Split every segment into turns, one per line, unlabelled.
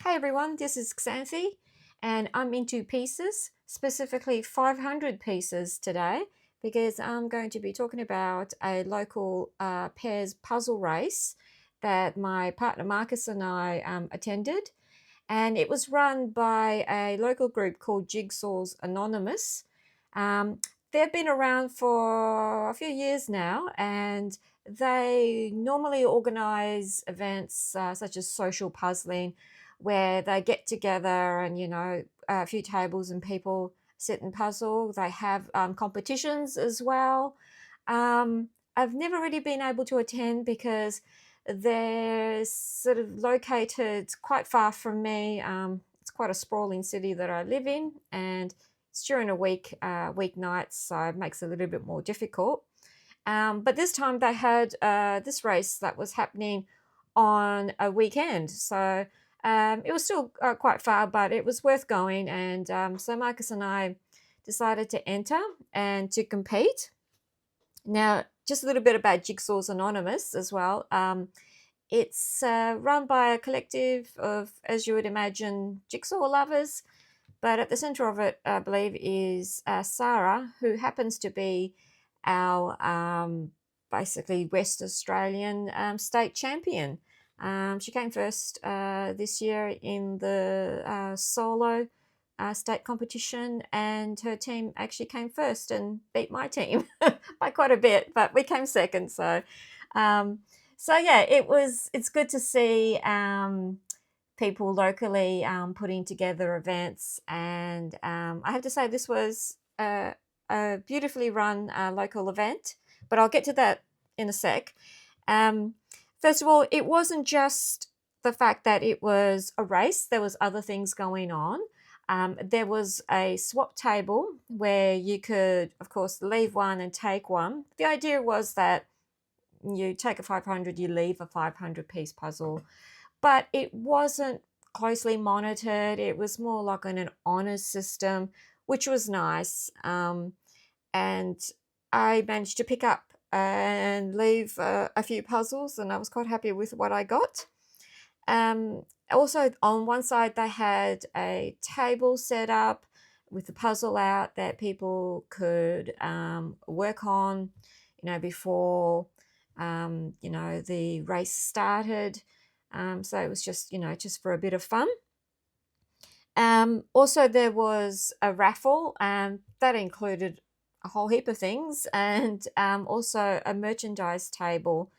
Hey everyone, this is Xanthi, and I'm into pieces, specifically 500 pieces today, because I'm going to be talking about a local pairs puzzle race that my partner Marcus and I attended. And it was run by a local group called Jigsaws Anonymous. Um, they've been around for a few years now, and they normally organize events such as social puzzling, where they get together and a few tables and people sit and puzzle. They have competitions as well. I've never really been able to attend because they're sort of located quite far from me. It's quite a sprawling city that I live in, and it's during a weeknights, so it makes it a little bit more difficult. But this time they had this race that was happening on a weekend, so it was still quite far, but it was worth going. And so Marcus and I decided to enter and to compete. Now, just a little bit about Jigsaws Anonymous as well. It's run by a collective of, as you would imagine, jigsaw lovers. But at the centre of it, I believe, is Sarah, who happens to be our basically West Australian state champion. She came first this year in the solo state competition, and her team actually came first and beat my team by quite a bit, but we came second. Um, so yeah, it's good to see people locally putting together events, and I have to say this was a beautifully run local event, but I'll get to that in a sec. Um, First of all, it wasn't just the fact that it was a race. There was other things going on. There was a swap table where you could, of course, leave one and take one. The idea was that you take a 500, you leave a 500 piece puzzle, but it wasn't closely monitored. It was more like an honors system, which was nice. And I managed to pick up and leave a few puzzles, and I was quite happy with what I got. Also, on one side, they had a table set up with the puzzle out that people could work on, before the race started. So it was just for a bit of fun. Also, there was a raffle that included a whole heap of things, and also a merchandise table,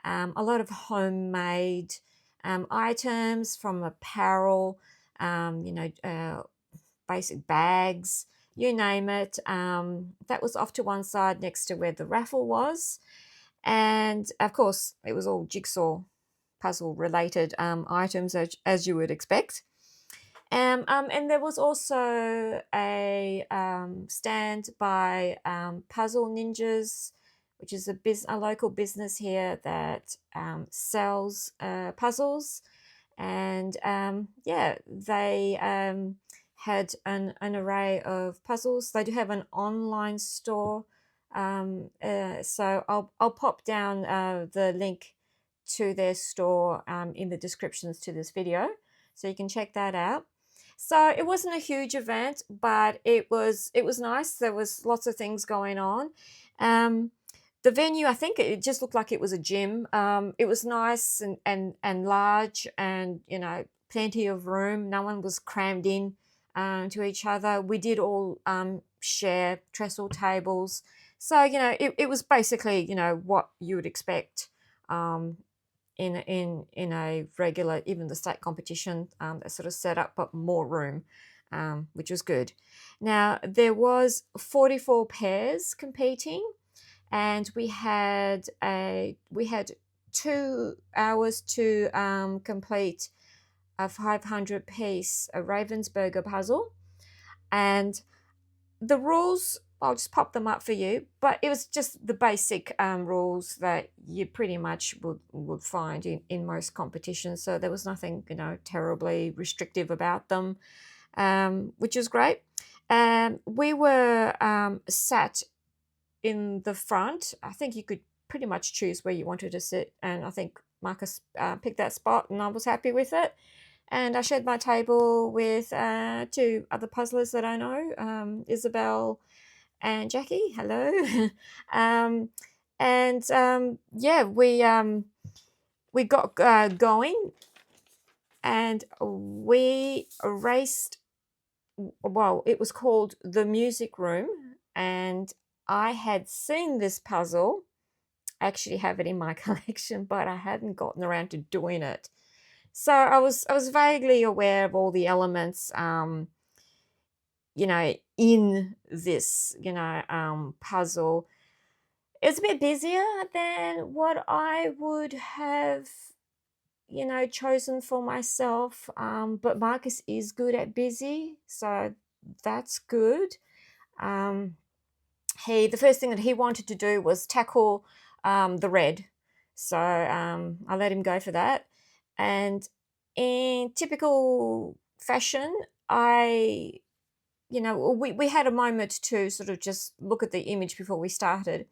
a lot of homemade items from apparel, basic bags, you name it. That was off to one side next to where the raffle was. And of course, it was all jigsaw puzzle related items, as you would expect. And there was also a stand by Puzzle Ninjas, which is a local business here that sells puzzles. And yeah, they had an array of puzzles. They do have an online store. So I'll pop down the link to their store in the descriptions to this video, so you can check that out. So it wasn't a huge event, but it was nice. There was lots of things going on. The venue, I think it just looked like it was a gym. It was nice and large, and plenty of room. No one was crammed in to each other. We did all share trestle tables, so it was basically what you would expect in a regular, even the state competition, that sort of set up, but more room, which was good. Now there was 44 pairs competing, and we had 2 hours to complete a 500 piece Ravensbuger puzzle. And the rules, I'll just pop them up for you, but it was just the basic rules that you pretty much would find in most competitions. So there was nothing terribly restrictive about them, which is great. We were sat in the front. I think you could pretty much choose where you wanted to sit, and I think Marcus picked that spot, and I was happy with it. and I shared my table with two other puzzlers that I know, Isabel and Jackie. Hello. um, and yeah, we got going, and we raced. Well, it was called the Music Room, and I had seen this puzzle. I actually have it in my collection, but I hadn't gotten around to doing it. So I was vaguely aware of all the elements, in this, puzzle. It's a bit busier than what I would have, chosen for myself. But Marcus is good at busy, so that's good. Um, the first thing that he wanted to do was tackle the red, so I let him go for that. And in typical fashion, we had a moment to sort of just look at the image before we started,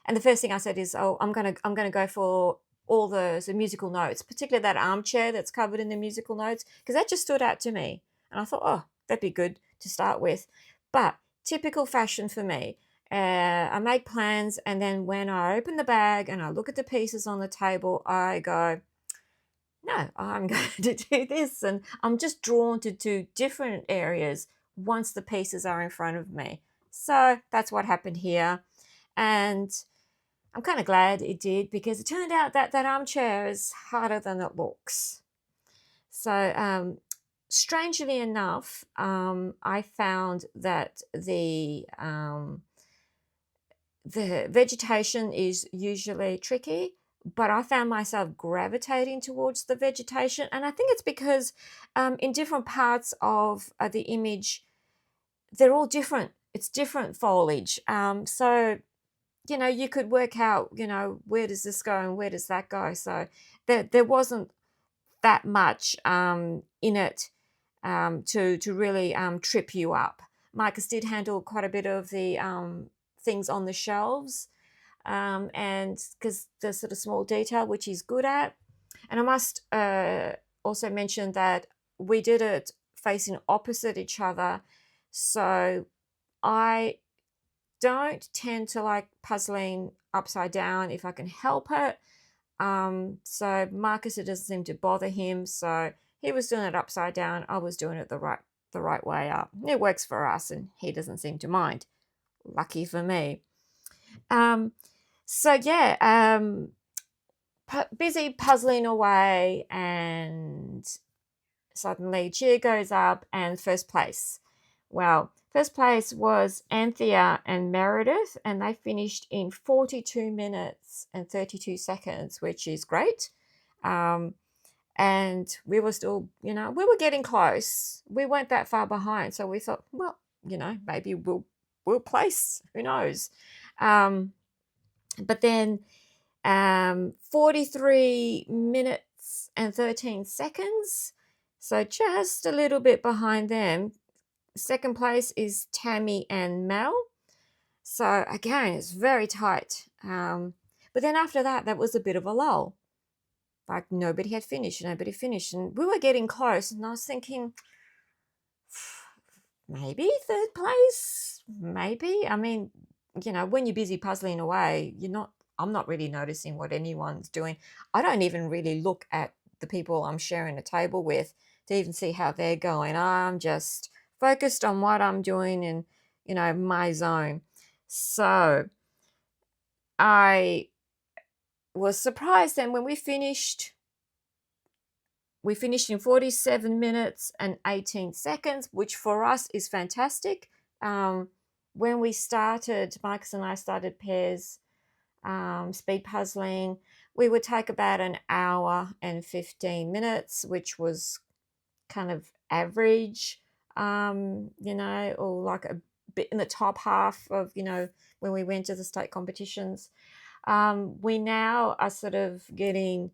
and the first thing I said is, "Oh, I'm gonna go for all the musical notes, particularly that armchair that's covered in the musical notes, because that just stood out to me." And I thought, "Oh, that'd be good to start with." But typical fashion for me, I make plans, and then when I open the bag and I look at the pieces on the table, I go, no, I'm going to do this. And I'm just drawn to different areas once the pieces are in front of me. So that's what happened here. And I'm kind of glad it did, because it turned out that that armchair is harder than it looks. So strangely enough, I found that the vegetation is usually tricky, but I found myself gravitating towards the vegetation. And I think it's because in different parts of the image, they're all different. It's different foliage. So, you could work out, where does this go and where does that go? So there wasn't that much in it to really trip you up. Marcus did handle quite a bit of the things on the shelves, and because the sort of small detail, which he's good at. And I must also mention that we did it facing opposite each other, so I don't tend to like puzzling upside down if I can help it. So Marcus, it doesn't seem to bother him, so he was doing it upside down. I was doing it the right way up. It works for us, and he doesn't seem to mind. Lucky for me. Um, so yeah, busy puzzling away, and suddenly cheer goes up, and first place. Well, first place was Anthea and Meredith, and they finished in 42 minutes and 32 seconds, which is great. And we were still, we were getting close. We weren't that far behind, so we thought, well, maybe we'll place. Who knows? But then 43 minutes and 13 seconds, so just a little bit behind them. Second place is Tammy and Mel. So again, it's very tight. But then after that, that was a bit of a lull. Like nobody finished, and we were getting close. And I was thinking, maybe third place, maybe. I mean, when you're busy puzzling away, I'm not really noticing what anyone's doing. I don't even really look at the people I'm sharing a table with to even see how they're going. I'm just focused on what I'm doing in, my zone. So I was surprised then when we finished in 47 minutes and 18 seconds, which for us is fantastic. When we started, Marcus and I started pairs speed puzzling, we would take about an hour and 15 minutes, which was kind of average, or like a bit in the top half of, when we went to the state competitions. We now are sort of getting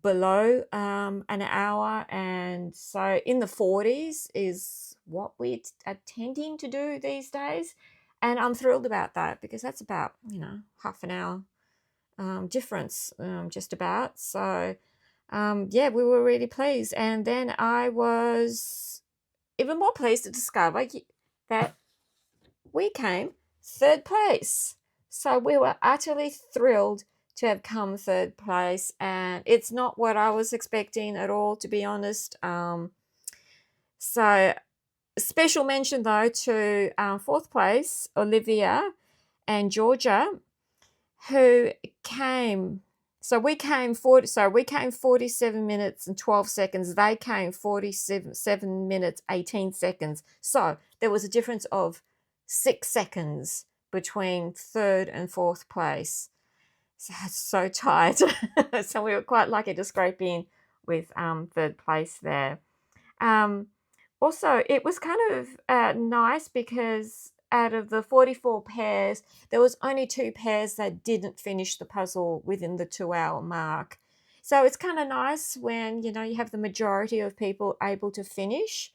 below an hour, and so in the 40s is what we are tending to do these days, and I'm thrilled about that, because that's about half an hour difference, just about. So Yeah, we were really pleased. And then I was even more pleased to discover that we came third place. So we were utterly thrilled to have come third place, and it's not what I was expecting at all, to be honest. So special mention though to fourth place, Olivia and Georgia, who came. So we came 47 minutes and 12 seconds. They came 47 minutes 18 seconds. So there was a difference of 6 seconds between third and fourth place. So I was so tired. So we were quite lucky to scrape in with third place there. Um, Also, it was kind of nice because out of the 44 pairs, there was only 2 pairs that didn't finish the puzzle within the 2-hour mark. So it's kind of nice when, you have the majority of people able to finish.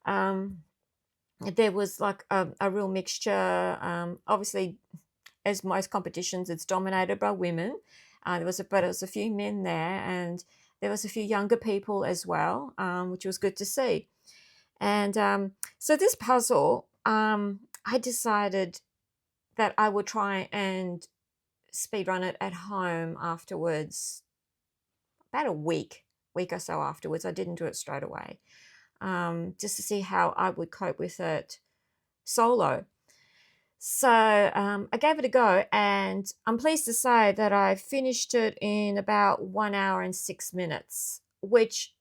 Um, there was like a real mixture. Obviously, as most competitions, it's dominated by women. But it was a few men there, and there was a few younger people as well, which was good to see. And so this puzzle, I decided that I would try and speedrun it at home afterwards, about a week or so afterwards. I didn't do it straight away, just to see how I would cope with it solo. So I gave it a go, and I'm pleased to say that I finished it in about 1 hour and 6 minutes, which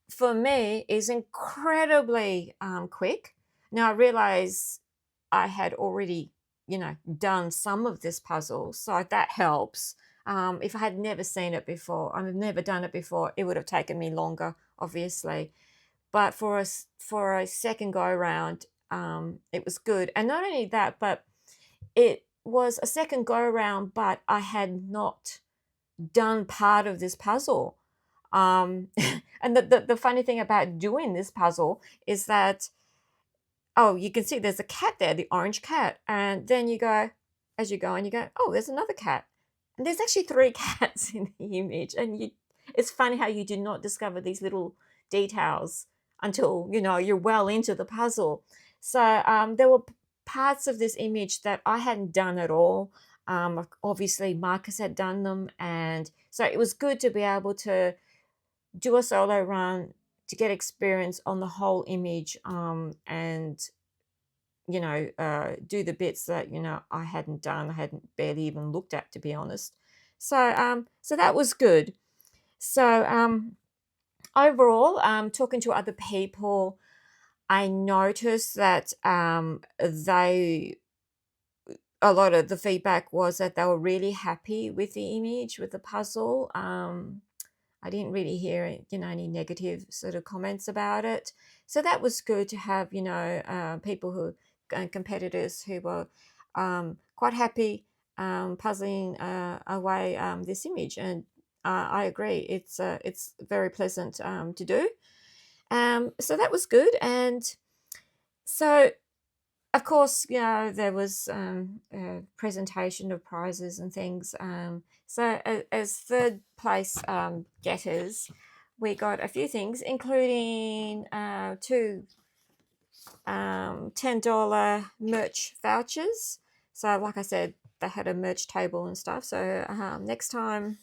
for me is incredibly quick. Now I realize I had already, done some of this puzzle, so that helps. If I had never seen it before, I've never done it before, it would have taken me longer, obviously. But for a second go around, it was good. And not only that, but it was a second go around, but I had not done part of this puzzle. And the funny thing about doing this puzzle is that, oh, you can see there's a cat there, the orange cat. And then as you go and you go, oh, there's another cat. And there's actually 3 cats in the image. And it's funny how you do not discover these little details until, you're well into the puzzle. So there were parts of this image that I hadn't done at all. Obviously, Marcus had done them. And so it was good to be able to do a solo run to get experience on the whole image, and do the bits that I hadn't done, I hadn't barely even looked at, to be honest. So that was good. So overall, talking to other people, I noticed that a lot of the feedback was that they were really happy with the image, with the puzzle. I didn't really hear, any negative sort of comments about it. So that was good to have, people competitors who were quite happy puzzling away this image. And I agree, it's very pleasant to do. So that was good. And so, of course, there was a presentation of prizes and things. So as third place getters, we got a few things, including 2 $10 merch vouchers. So like I said, they had a merch table and stuff. So next time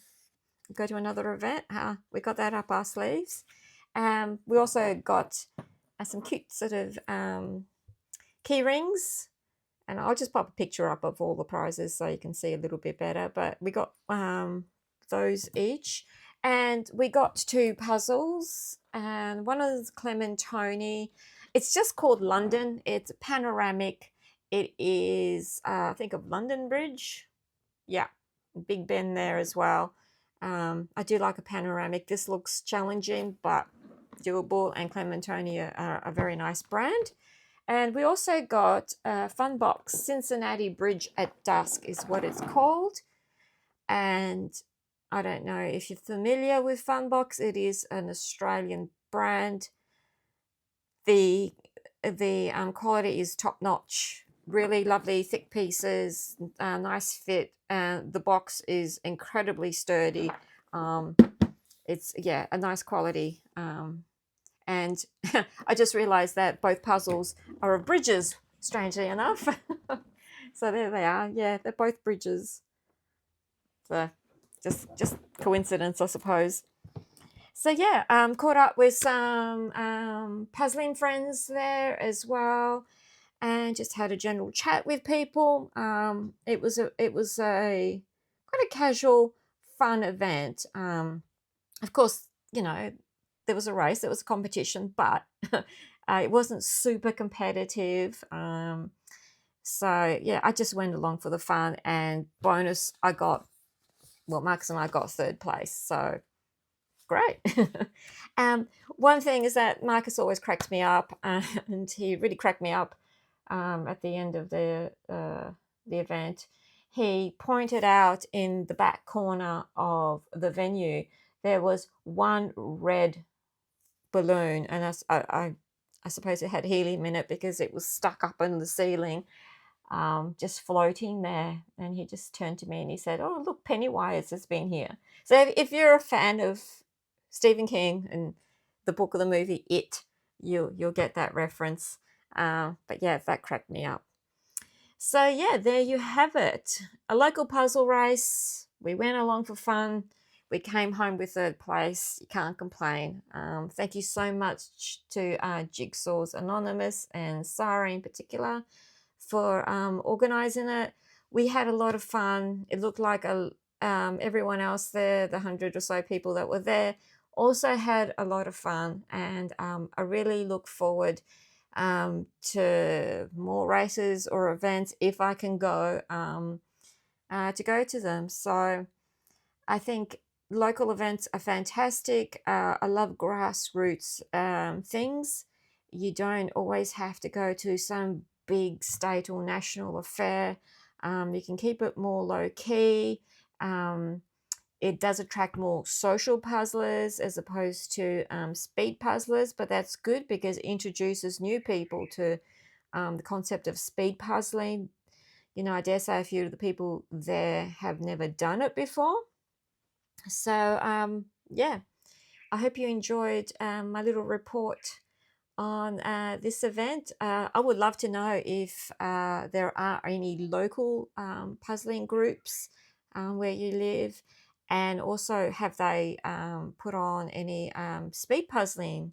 we go to another event, we got that up our sleeves. We also got some cute sort of key rings, and I'll just pop a picture up of all the prizes so you can see a little bit better. But we got those each, and we got 2 puzzles, and one is Clementoni. It's just called London. It's panoramic. It is I think of London Bridge. Yeah, Big Ben there as well. I do like a panoramic. This looks challenging but doable, and Clementoni are a very nice brand. And we also got a fun box, Cincinnati Bridge at Dusk is what it's called. And I don't know if you're familiar with Funbox. It is an Australian brand. The quality is top notch. Really lovely, thick pieces, nice fit. The box is incredibly sturdy. it's yeah, a nice quality. And I just realized that both puzzles are of bridges, strangely enough. So there they are. Yeah, they're both bridges. So just coincidence, I suppose. So yeah, caught up with some puzzling friends there as well, and just had a general chat with people. It was a quite a casual, fun event. Of course, there was a race, there was a competition, but it wasn't super competitive. So yeah, I just went along for the fun, and bonus, Marcus and I got third place. So great. um, One thing is that Marcus always cracks me up, and he really cracked me up at the end of the event. He pointed out in the back corner of the venue there was one red balloon, and I suppose it had helium in it because it was stuck up in the ceiling, just floating there. And he just turned to me and he said, "Oh, look, Pennywise has been here." So if you're a fan of Stephen King and the book or the movie It, you'll get that reference. But yeah, that cracked me up. So yeah, there you have it. A local puzzle race. We went along for fun. We came home with third place. You can't complain. Thank you so much to Jigsaws Anonymous and Sarah in particular for organising it. We had a lot of fun. It looked like everyone else there, the 100 or so people that were there, also had a lot of fun. And I really look forward to more races or events if I can go to go to them. So I think local events are fantastic. I love grassroots things. You don't always have to go to some big state or national affair. You can keep it more low key. It does attract more social puzzlers as opposed to speed puzzlers, but that's good because it introduces new people to the concept of speed puzzling. I dare say a few of the people there have never done it before. So, yeah, I hope you enjoyed my little report on this event. I would love to know if there are any local puzzling groups where you live, and also have they put on any speed puzzling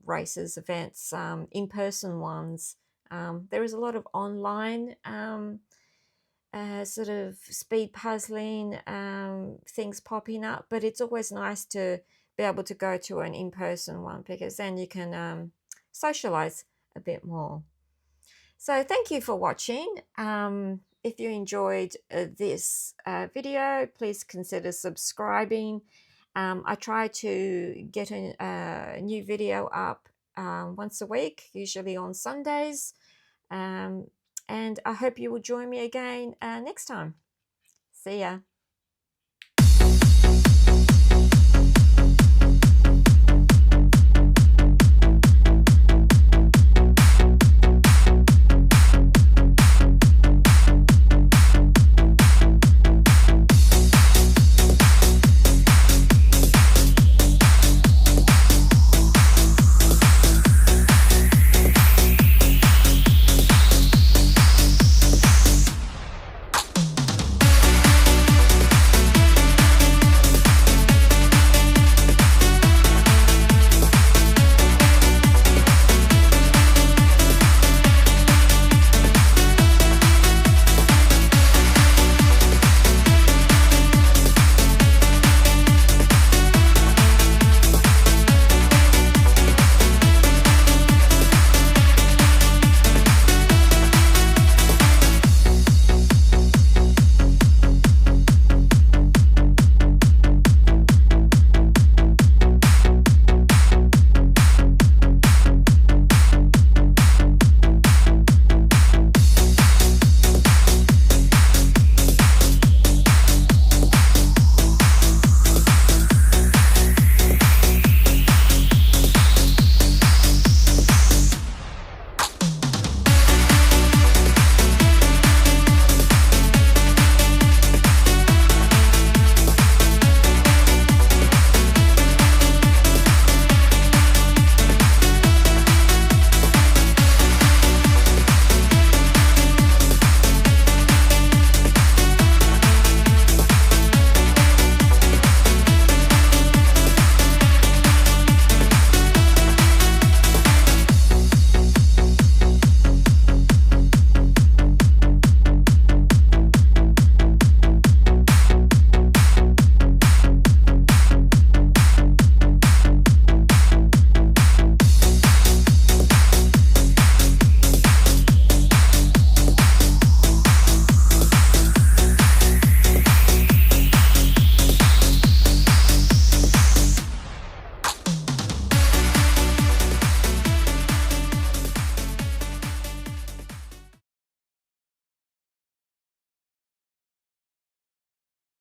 races, events, in-person ones. There is a lot of online sort of speed puzzling things popping up, but it's always nice to be able to go to an in-person one because then you can socialize a bit more. So thank you for watching. If you enjoyed this video, please consider subscribing. I try to get a new video up once a week, usually on Sundays. And I hope you will join me again next time. See ya.